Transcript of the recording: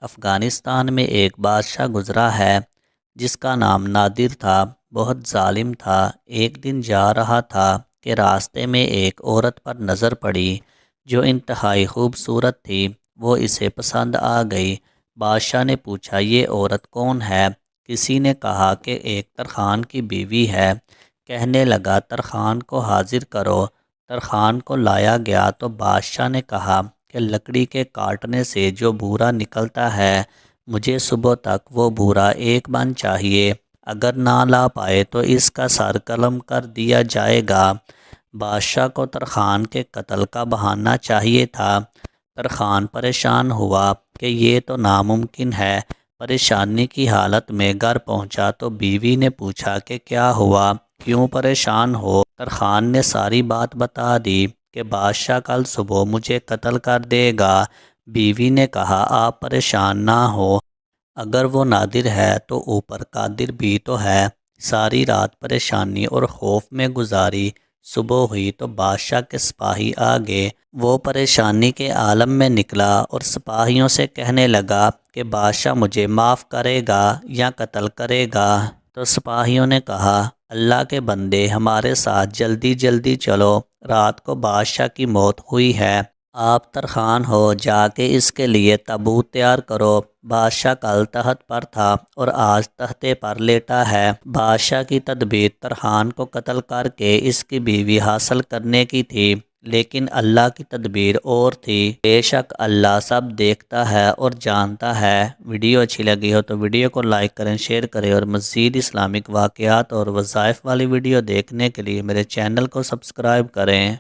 افغانستان میں ایک بادشاہ گزرا ہے جس کا نام نادر تھا۔ بہت ظالم تھا۔ ایک دن جا رہا تھا کہ راستے میں ایک عورت پر نظر پڑی جو انتہائی خوبصورت تھی۔ وہ اسے پسند آ گئی۔ بادشاہ نے پوچھا، یہ عورت کون ہے؟ کسی نے کہا کہ ایک ترخان کی بیوی ہے۔ کہنے لگا، ترخان کو حاضر کرو۔ ترخان کو لایا گیا تو بادشاہ نے کہا کہ لکڑی کے کاٹنے سے جو بھورا نکلتا ہے مجھے صبح تک وہ بھورا ایک من چاہیے۔ اگر نہ لا پائے تو اس کا سر قلم کر دیا جائے گا۔ بادشاہ کو ترخان کے قتل کا بہانہ چاہیے تھا۔ ترخان پریشان ہوا کہ یہ تو ناممکن ہے۔ پریشانی کی حالت میں گھر پہنچا تو بیوی نے پوچھا کہ کیا ہوا، کیوں پریشان ہو؟ ترخان نے ساری بات بتا دی کہ بادشاہ کل صبح مجھے قتل کر دے گا۔ بیوی نے کہا، آپ پریشان نہ ہو، اگر وہ نادر ہے تو اوپر قادر بھی تو ہے۔ ساری رات پریشانی اور خوف میں گزاری۔ صبح ہوئی تو بادشاہ کے سپاہی آ گئے۔ وہ پریشانی کے عالم میں نکلا اور سپاہیوں سے کہنے لگا کہ بادشاہ مجھے معاف کرے گا یا قتل کرے گا؟ تو سپاہیوں نے کہا، اللہ کے بندے، ہمارے ساتھ جلدی جلدی چلو، رات کو بادشاہ کی موت ہوئی ہے۔ آپ ترخان ہو، جا کے اس کے لیے تابوت تیار کرو۔ بادشاہ کل تخت پر تھا اور آج تختے پر لیٹا ہے۔ بادشاہ کی تدبیر ترخان کو قتل کر کے اس کی بیوی حاصل کرنے کی تھی، لیکن اللہ کی تدبیر اور تھی۔ بے شک اللہ سب دیکھتا ہے اور جانتا ہے۔ ویڈیو اچھی لگی ہو تو ویڈیو کو لائک کریں، شیئر کریں اور مزید اسلامک واقعات اور وظائف والی ویڈیو دیکھنے کے لیے میرے چینل کو سبسکرائب کریں۔